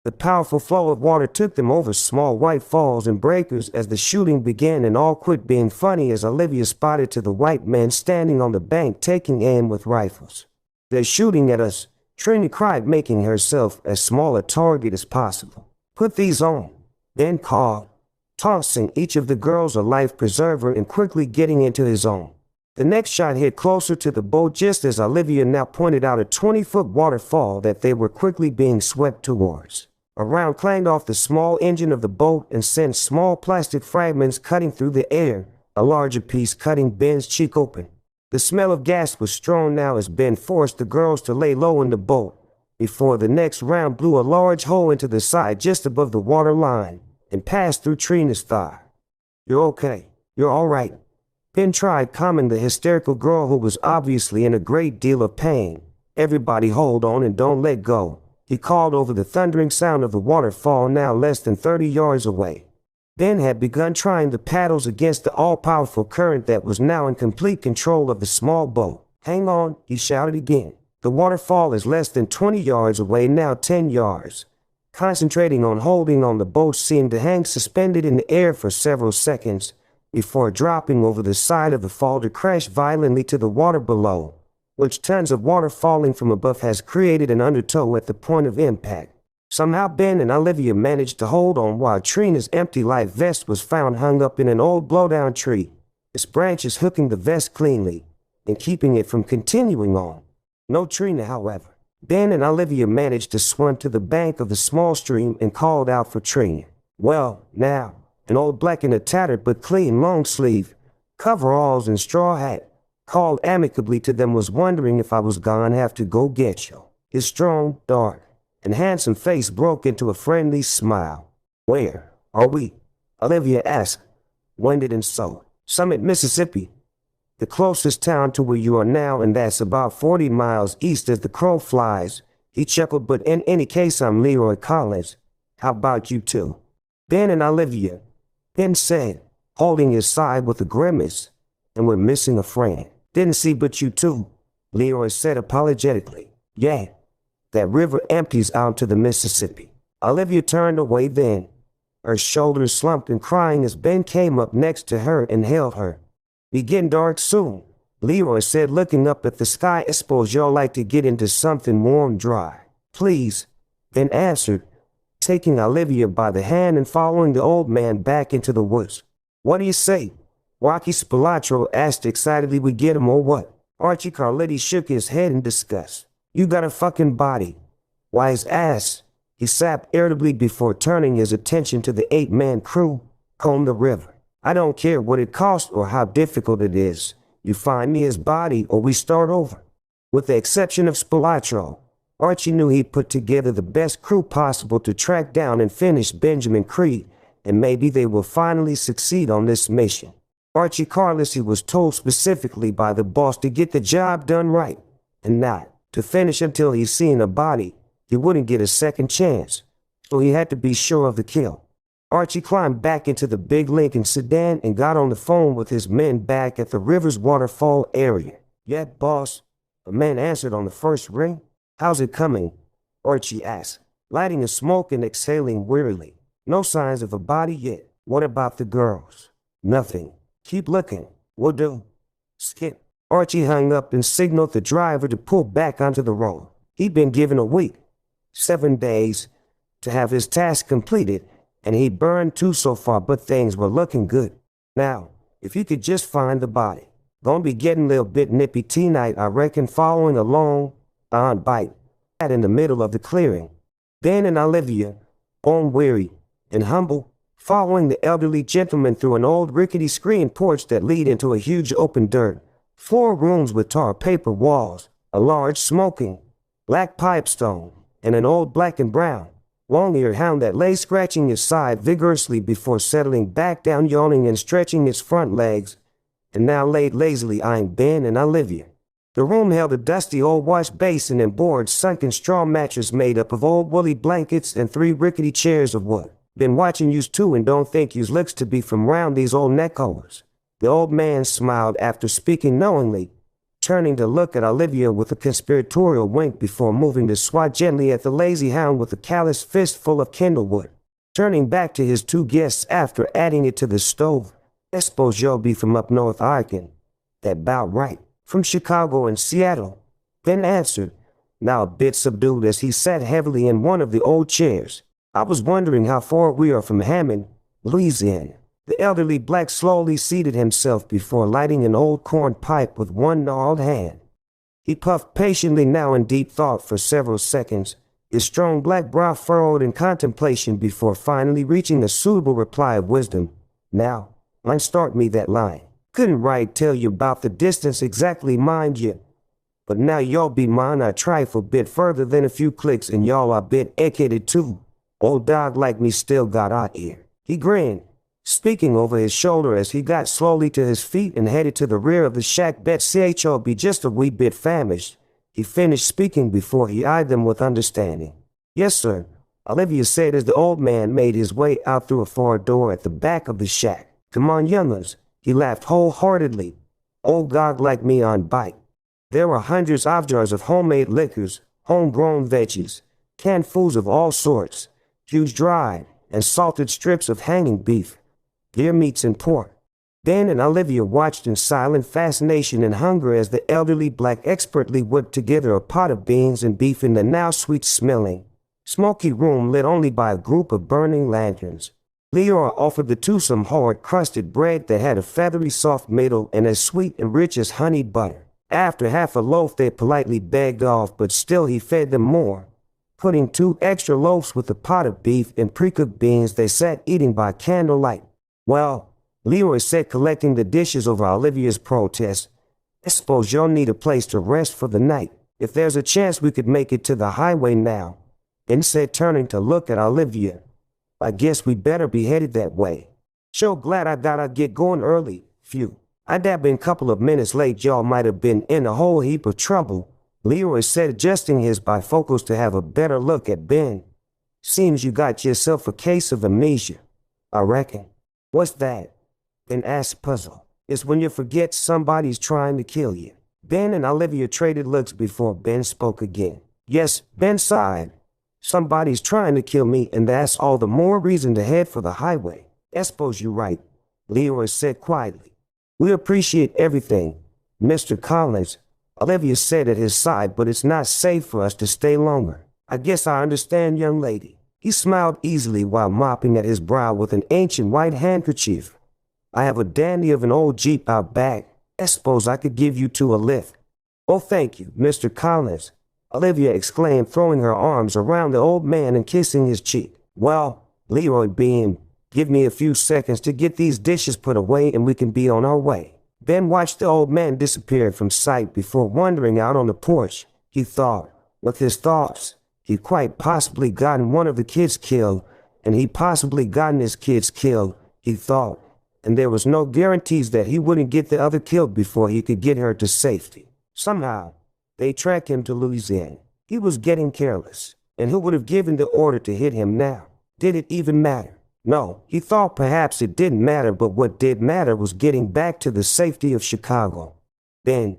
The powerful flow of water took them over small white falls and breakers as the shooting began, and all quit being funny as Olivia spotted to the white men standing on the bank taking aim with rifles. "They're shooting at us," Trini cried, making herself as small a target as possible. "Put these on," Ben called, tossing each of the girls a life preserver and quickly getting into his own. The next shot hit closer to the boat just as Olivia now pointed out a 20-foot waterfall that they were quickly being swept towards. A round clanged off the small engine of the boat and sent small plastic fragments cutting through the air, a larger piece cutting Ben's cheek open. The smell of gas was strong now as Ben forced the girls to lay low in the boat, before the next round blew a large hole into the side just above the water line and passed through Trina's thigh. "You're okay. You're all right." Ben tried calming the hysterical girl who was obviously in a great deal of pain. "Everybody hold on and don't let go," he called over the thundering sound of the waterfall now less than 30 yards away. Ben had begun trying the paddles against the all-powerful current that was now in complete control of the small boat. "Hang on," he shouted again. "The waterfall is less than 20 yards away now, 10 yards. Concentrating on holding on, the boat seemed to hang suspended in the air for several seconds before dropping over the side of the fall to crash violently to the water below, which tons of water falling from above has created an undertow at the point of impact. Somehow Ben and Olivia managed to hold on while Trina's empty life vest was found hung up in an old blowdown tree, its branches hooking the vest cleanly and keeping it from continuing on. No Trina, however. Ben and Olivia managed to swim to the bank of the small stream and called out for Trina. "Well, now," an old black in a tattered but clean long-sleeve, coveralls and straw hat, called amicably to them, "was wondering if I was gonna have to go get you." His strong, dark, and handsome face broke into a friendly smile. "Where are we?" Olivia asked, winded and so. "Summit, Mississippi. The closest town to where you are now, and that's about 40 miles east as the crow flies," he chuckled. "But in any case, I'm Leroy Collins. How about you two?" "Ben and Olivia," Ben said, holding his side with a grimace. "And we're missing a friend." "Didn't see but you two," Leroy said apologetically. "Yeah, that river empties out to the Mississippi." Olivia turned away then, her shoulders slumped and crying as Ben came up next to her and held her. "Be getting dark soon," Leroy said, looking up at the sky. "I suppose y'all like to get into something warm, dry." "Please," Ben answered, taking Olivia by the hand and following the old man back into the woods. "What do you say?" Rocky Spilotro asked excitedly. "We get him or what?" Archie Carletti shook his head in disgust. "You got a fucking body. Why, his ass," he sapped irritably before turning his attention to the 8-man crew, "comb the river. I don't care what it costs or how difficult it is. You find me his body or we start over." With the exception of Spilotro, Archie knew he'd put together the best crew possible to track down and finish Benjamin Creed, and maybe they will finally succeed on this mission. Archie Carletti was told specifically by the boss to get the job done right, and not to finish until he's seen a body. He wouldn't get a second chance, so he had to be sure of the kill. Archie climbed back into the big Lincoln sedan and got on the phone with his men back at the river's waterfall area. "Yeah, boss," a man answered on the first ring. "How's it coming?" Archie asked, lighting a smoke and exhaling wearily. "No signs of a body yet." "What about the girls?" "Nothing. Keep looking." "Will do." "Skip." Archie hung up and signaled the driver to pull back onto the road. He'd been given a week, 7 days, to have his task completed, and he'd burned 2 so far, but things were looking good. Now, if you could just find the body. Gonna be getting a little bit nippy tonight, I reckon, following a long, bite in the middle of the clearing. Ben and Olivia, weary and humble, following the elderly gentleman through an old rickety screen porch that lead into a huge open dirt floor rooms with tar paper walls, a large smoking black pipestone, and an old black and brown long-eared hound that lay scratching its side vigorously before settling back down, yawning and stretching its front legs, and now laid lazily eyeing Ben and Olivia. The room held a dusty old wash basin and board sunken straw mattress made up of old woolly blankets and 3 rickety chairs of wood. "Been watching yous too and don't think yous looks to be from round these old neck holes." The old man smiled after speaking knowingly, turning to look at Olivia with a conspiratorial wink before moving to swat gently at the lazy hound with a callous fistful of kindlewood. Turning back to his two guests after adding it to the stove. I suppose you'll be from up north, I reckon. That 'bout right. From Chicago and Seattle. Ben answered, now a bit subdued as he sat heavily in one of the old chairs. I was wondering how far we are from Hammond, Louisiana. The elderly black slowly seated himself before lighting an old corn pipe with one gnarled hand. He puffed patiently now in deep thought for several seconds, his strong black brow furrowed in contemplation before finally reaching a suitable reply of wisdom. Now, line start me that line. Couldn't right tell you about the distance exactly, mind you. But now y'all be mine a trifle bit further than a few clicks and y'all a bit educated too. Old dog like me still got out here. He grinned, speaking over his shoulder as he got slowly to his feet and headed to the rear of the shack. Bet CHO be just a wee bit famished. He finished speaking before he eyed them with understanding. Yes, sir, Olivia said as the old man made his way out through a far door at the back of the shack. Come on, youngers. He laughed wholeheartedly. Old dog like me on bite. There were hundreds of jars of homemade liquors, homegrown veggies, canned foods of all sorts, huge dried and salted strips of hanging beef, deer meats and pork. Dan and Olivia watched in silent fascination and hunger as the elderly black expertly whipped together a pot of beans and beef in the now sweet-smelling, smoky room lit only by a group of burning lanterns. Leora offered the two some hard-crusted bread that had a feathery soft middle and as sweet and rich as honeyed butter. After half a loaf they politely begged off, but still he fed them more. Putting 2 extra loaves with a pot of beef and pre-cooked beans, they sat eating by candlelight. Well, Leroy said, collecting the dishes over Olivia's protest, I suppose you'll need a place to rest for the night. If there's a chance we could make it to the highway now. Ben said, turning to look at Olivia. I guess we better be headed that way. Sure glad I gotta get going early. Phew. I'd have been a couple of minutes late. Y'all might have been in a whole heap of trouble. Leroy said, adjusting his bifocals to have a better look at Ben. Seems you got yourself a case of amnesia. I reckon. What's that? Ben asked, puzzled. It's when you forget somebody's trying to kill you. Ben and Olivia traded looks before Ben spoke again. Yes, Ben sighed. Somebody's trying to kill me, and that's all the more reason to head for the highway. I suppose you're right, Leroy said quietly. We appreciate everything, Mr. Collins, Olivia said at his side, but it's not safe for us to stay longer. I guess I understand, young lady. He smiled easily while mopping at his brow with an ancient white handkerchief. I have a dandy of an old Jeep out back. I suppose I could give you two a lift. Oh, thank you, Mr. Collins, Olivia exclaimed, throwing her arms around the old man and kissing his cheek. Well, Leroy beamed, give me a few seconds to get these dishes put away and we can be on our way. Ben watched the old man disappear from sight before wandering out on the porch. He thought, with his thoughts, he'd quite possibly gotten one of the kids killed, and he'd possibly gotten his kids killed, he thought, and there was no guarantees that he wouldn't get the other killed before he could get her to safety. Somehow, they tracked him to Louisiana. He was getting careless, and who would have given the order to hit him now? Did it even matter? No, he thought perhaps it didn't matter, but what did matter was getting back to the safety of Chicago. Then,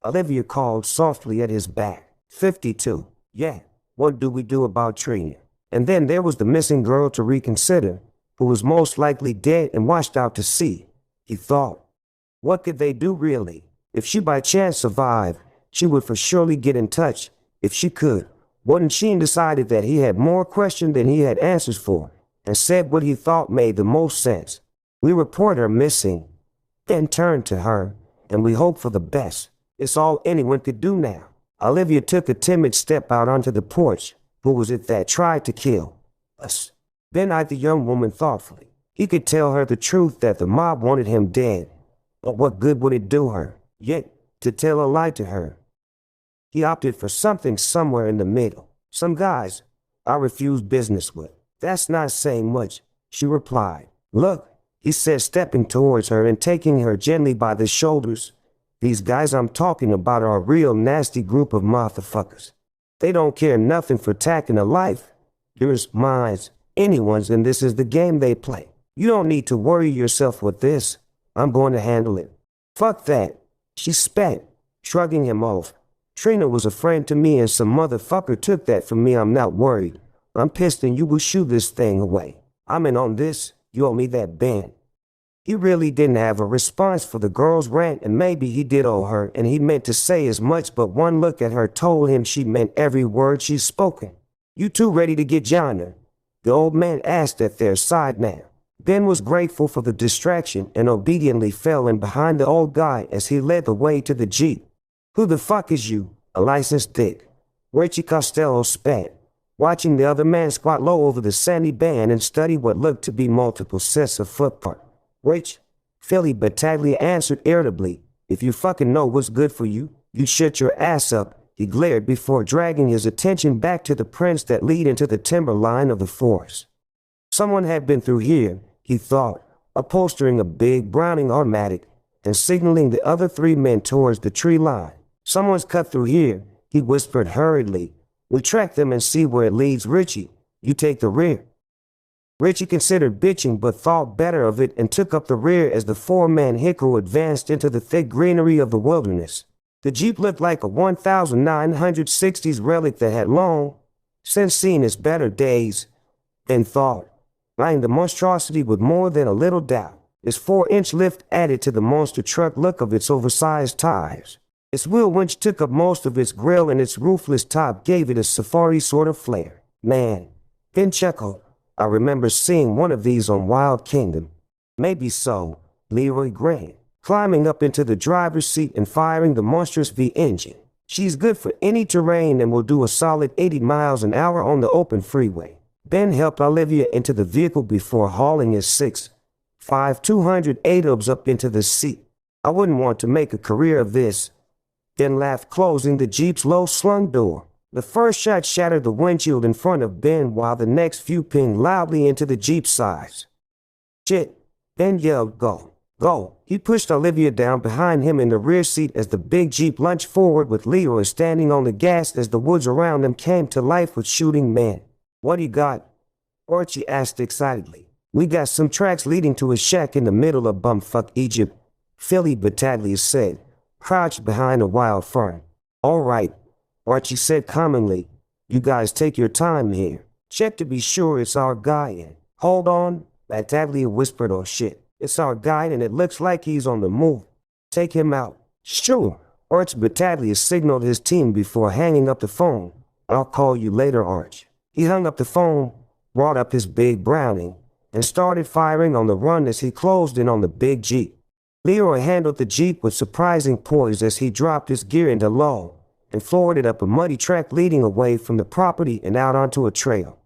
Olivia called softly at his back. 52. Yeah, what do we do about Trina? And then there was the missing girl to reconsider, who was most likely dead and washed out to sea. He thought, what could they do really? If she by chance survived, she would for surely get in touch. If she could, wouldn't she? And decided that he had more questions than he had answers for, and said what he thought made the most sense. We report her missing, then turn to her, and we hope for the best. It's all anyone could do now. Olivia took a timid step out onto the porch. Who was it that tried to kill us? Ben eyed the young woman thoughtfully. He could tell her the truth that the mob wanted him dead, but what good would it do her? Yet, to tell a lie to her. He opted for something somewhere in the middle. Some guys I refuse business with. That's not saying much, she replied. Look, he said, stepping towards her and taking her gently by the shoulders. These guys I'm talking about are a real nasty group of motherfuckers. They don't care nothing for attacking a life. Yours, mine, anyone's, and this is the game they play. You don't need to worry yourself with this. I'm going to handle it. Fuck that, she spat, shrugging him off. Trina was a friend to me and some motherfucker took that from me. I'm not worried. I'm pissed and you will shoo this thing away. I'm in on this. You owe me that band. He really didn't have a response for the girl's rant, and maybe he did owe her, and he meant to say as much, but one look at her told him she meant every word she'd spoken. You two ready to get yonder? The old man asked at their side now. Ben was grateful for the distraction and obediently fell in behind the old guy as he led the way to the Jeep. Who the fuck is you? A licensed dick. Richie Costello spat, watching the other man squat low over the sandy band and study what looked to be multiple sets of footprints. Rich, Philly Battaglia answered irritably. If you fucking know what's good for you, you shut your ass up, he glared before dragging his attention back to the prints that lead into the timberline of the forest. Someone had been through here, he thought, upholstering a big Browning automatic and signaling the other three men towards the tree line. Someone's cut through here, he whispered hurriedly. We track them and see where it leads. Richie, you take the rear. Richie considered bitching but thought better of it and took up the rear as the four-man hickory advanced into the thick greenery of the wilderness. The Jeep looked like a 1960s relic that had long since seen its better days, Ben thought, eyeing the monstrosity with more than a little doubt. Its 4-inch lift added to the monster truck look of its oversized tires. Its wheel winch took up most of its grill and its roofless top gave it a safari sort of flair. Man, Ben chuckled. I remember seeing one of these on Wild Kingdom. Maybe so, Leroy grinned, climbing up into the driver's seat and firing the monstrous V engine. She's good for any terrain and will do a solid 80 miles an hour on the open freeway. Ben helped Olivia into the vehicle before hauling his 6'5", 208 up into the seat. I wouldn't want to make a career of this. Ben laughed, closing the Jeep's low-slung door. The first shot shattered the windshield in front of Ben while the next few pinged loudly into the Jeep's sides. Shit, Ben yelled, go, go. He pushed Olivia down behind him in the rear seat as the big Jeep lunged forward with Leroy standing on the gas as the woods around them came to life with shooting men. What do you got? Archie asked excitedly. We got some tracks leading to a shack in the middle of bumfuck Egypt, Philly Battaglia said, crouched behind a wild fern. All right, Archie said commonly. You guys take your time here. Check to be sure it's our guy in. Hold on, Battaglia whispered. Oh shit, it's our guy and it looks like he's on the move. Take him out. Sure. Arch Battaglia signaled his team before hanging up the phone. I'll call you later, Arch. He hung up the phone, brought up his big Browning, and started firing on the run as he closed in on the big Jeep. Leroy handled the Jeep with surprising poise as he dropped his gear into low and floored it up a muddy track leading away from the property and out onto a trail.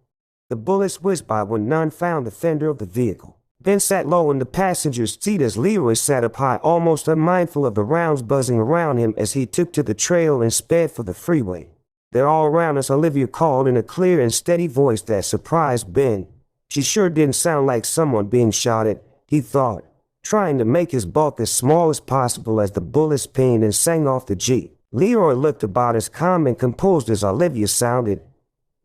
The bullets whizzed by when none found the fender of the vehicle. Ben sat low in the passenger's seat as Leroy sat up high, almost unmindful of the rounds buzzing around him as he took to the trail and sped for the freeway. They're all around us, Olivia called in a clear and steady voice that surprised Ben. She sure didn't sound like someone being shot at, he thought, trying to make his bulk as small as possible as the bullets pinged and sang off the Jeep. Leroy looked about as calm and composed as Olivia sounded.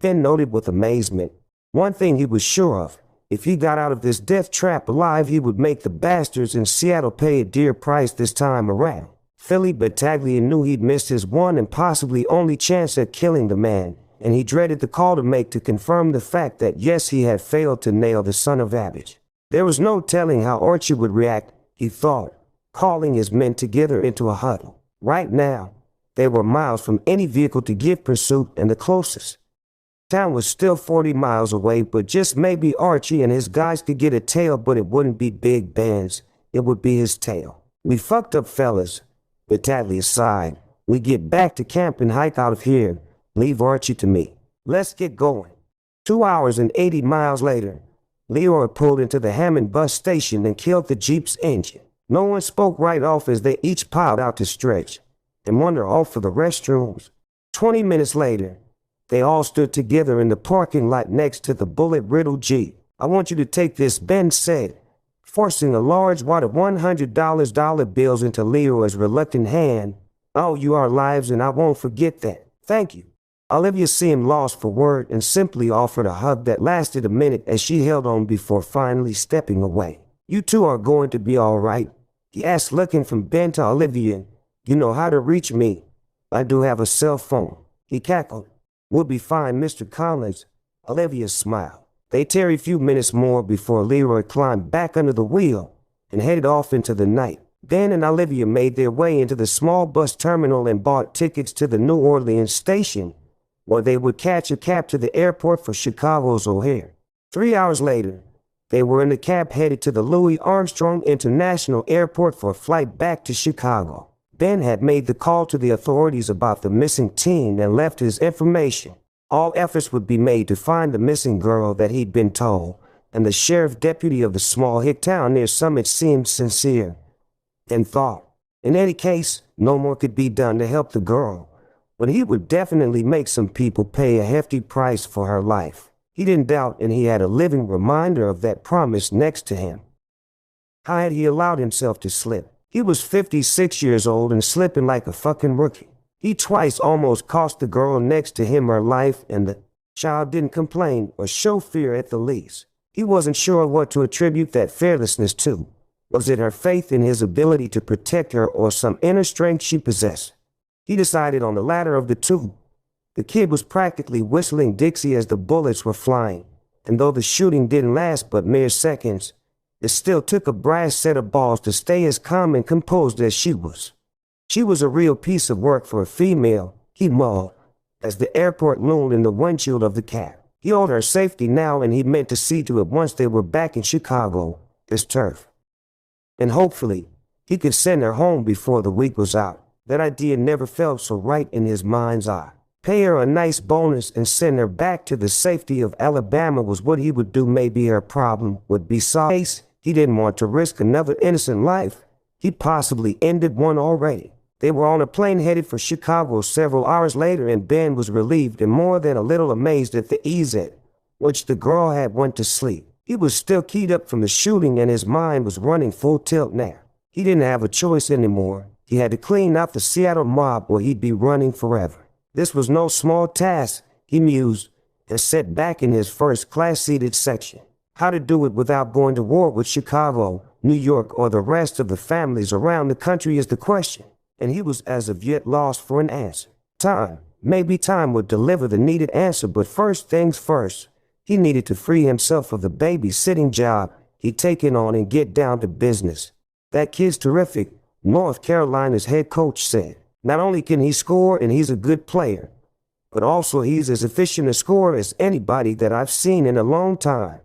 Ben noted with amazement. One thing he was sure of, if he got out of this death trap alive, he would make the bastards in Seattle pay a dear price this time around. Philly Battaglia knew he'd missed his one and possibly only chance at killing the man, and he dreaded the call to make to confirm the fact that yes, he had failed to nail the son of Abbage. There was no telling how Archie would react, he thought, calling his men together into a huddle. Right now, they were miles from any vehicle to give pursuit, and the closest town was still 40 miles away, but just maybe Archie and his guys could get a tail, but it wouldn't be Big Ben's, it would be his tail. We fucked up, fellas, Battaglia sighed. We get back to camp and hike out of here. Leave Archie to me. Let's get going. 2 hours and 80 miles later, Leroy pulled into the Hammond bus station and killed the Jeep's engine. No one spoke right off as they each piled out to stretch and wander off for the restrooms. 20 minutes later, they all stood together in the parking lot next to the bullet-riddled Jeep. I want you to take this, Ben said, forcing a large wad of $100 bills into Leroy's reluctant hand. Oh, you are lives, and I won't forget that. Thank you. Olivia seemed lost for word and simply offered a hug that lasted a minute as she held on before finally stepping away. You two are going to be all right? He asked, looking from Ben to Olivia. You know how to reach me. I do have a cell phone. He cackled. We'll be fine, Mr. Collins. Olivia smiled. They tarried a few minutes more before Leroy climbed back under the wheel and headed off into the night. Ben and Olivia made their way into the small bus terminal and bought tickets to the New Orleans station, where they would catch a cab to the airport for Chicago's O'Hare. 3 hours later, they were in the cab headed to the Louis Armstrong International Airport for a flight back to Chicago. Ben had made the call to the authorities about the missing teen and left his information. All efforts would be made to find the missing girl that he'd been told, and the sheriff deputy of the small hick town near Summit seemed sincere and thought, in any case, no more could be done to help the girl, but he would definitely make some people pay a hefty price for her life. He didn't doubt, and he had a living reminder of that promise next to him. How had he allowed himself to slip? He was 56 years old and slipping like a fucking rookie. He twice almost cost the girl next to him her life, and the child didn't complain or show fear at the least. He wasn't sure what to attribute that fearlessness to. Was it her faith in his ability to protect her or some inner strength she possessed? He decided on the latter of the two. The kid was practically whistling Dixie as the bullets were flying, and though the shooting didn't last but mere seconds, it still took a brass set of balls to stay as calm and composed as she was. She was a real piece of work for a female, he mulled, as the airport loomed in the windshield of the cab. He owed her safety now, and he meant to see to it once they were back in Chicago, his turf. And hopefully, he could send her home before the week was out. That idea never felt so right in his mind's eye. Pay her a nice bonus and send her back to the safety of Alabama was what he would do. Maybe her problem would be solved. He didn't want to risk another innocent life. He possibly ended one already. They were on a plane headed for Chicago several hours later, and Ben was relieved and more than a little amazed at the ease at which the girl had went to sleep. He was still keyed up from the shooting, and his mind was running full tilt now. He didn't have a choice anymore. He had to clean out the Seattle mob or he'd be running forever. This was no small task, he mused, and sat back in his first-class seated section. How to do it without going to war with Chicago, New York, or the rest of the families around the country is the question, and he was as of yet lost for an answer. Maybe time would deliver the needed answer, but first things first. He needed to free himself of the babysitting job he'd taken on and get down to business. That kid's terrific, North Carolina's head coach said. Not only can he score and he's a good player, but also he's as efficient a scorer as anybody that I've seen in a long time.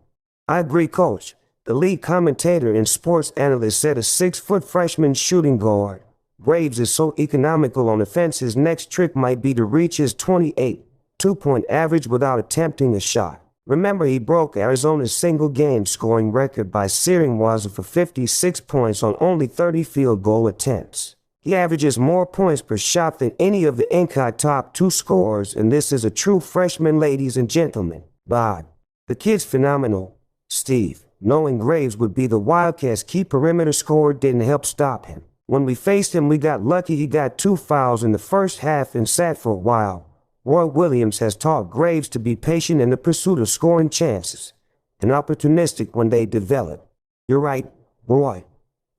I agree, coach. The lead commentator and sports analyst said a 6-foot freshman shooting guard, Graves, is so economical on offense his next trick might be to reach his 28 two-point average without attempting a shot. Remember, he broke Arizona's single-game scoring record by searing Waza for 56 points on only 30 field goal attempts. He averages more points per shot than any of the NCAA top 2 scorers, and this is a true freshman, ladies and gentlemen. Bob. The kid's phenomenal. Steve, knowing Graves would be the Wildcats' key perimeter scorer, didn't help stop him. When we faced him, we got lucky. He got 2 fouls in the first half and sat for a while. Roy Williams has taught Graves to be patient in the pursuit of scoring chances, and opportunistic when they develop. You're right, Roy,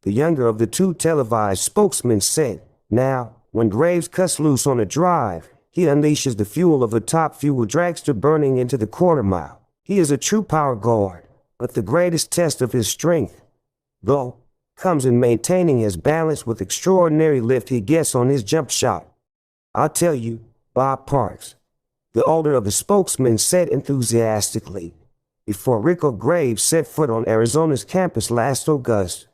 the younger of the two televised spokesmen said. Now, when Graves cuts loose on a drive, he unleashes the fuel of a top-fuel dragster burning into the quarter mile. He is a true power guard, but the greatest test of his strength, though, comes in maintaining his balance with extraordinary lift he gets on his jump shot. I'll tell you, Bob Parks, the older of the spokesmen said enthusiastically, before Rico Graves set foot on Arizona's campus last August.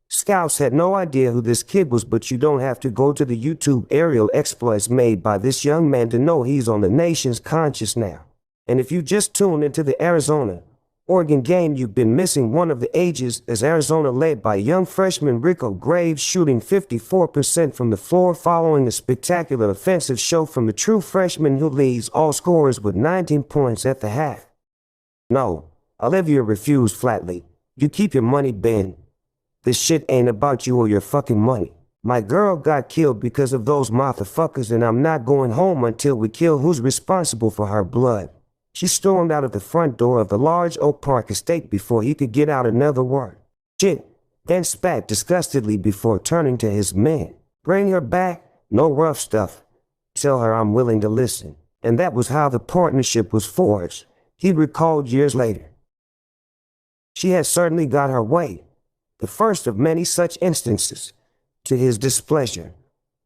Scouts had no idea who this kid was, but you don't have to go to the YouTube aerial exploits made by this young man to know he's on the nation's conscience now. And if you just tuned into the Arizona-Oregon game, you've been missing one of the ages, as Arizona led by young freshman Rico Graves, shooting 54% from the floor following a spectacular offensive show from the true freshman who leads all scorers with 19 points at the half. No, Olivia refused flatly. You keep your money, Ben. This shit ain't about you or your fucking money. My girl got killed because of those motherfuckers, and I'm not going home until we kill who's responsible for her blood. She stormed out of the front door of the large Oak Park estate before he could get out another word. Shit, Ben spat disgustedly before turning to his men. Bring her back, no rough stuff. Tell her I'm willing to listen. And that was how the partnership was forged, he recalled years later. She had certainly got her way, the first of many such instances, to his displeasure.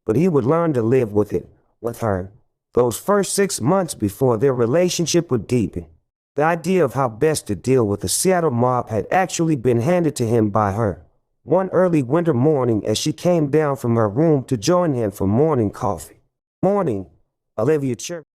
But he would learn to live with it, with her, those first 6 months before their relationship would deepen. The idea of how best to deal with the Seattle mob had actually been handed to him by her, one early winter morning as she came down from her room to join him for morning coffee. Morning, Olivia chirped.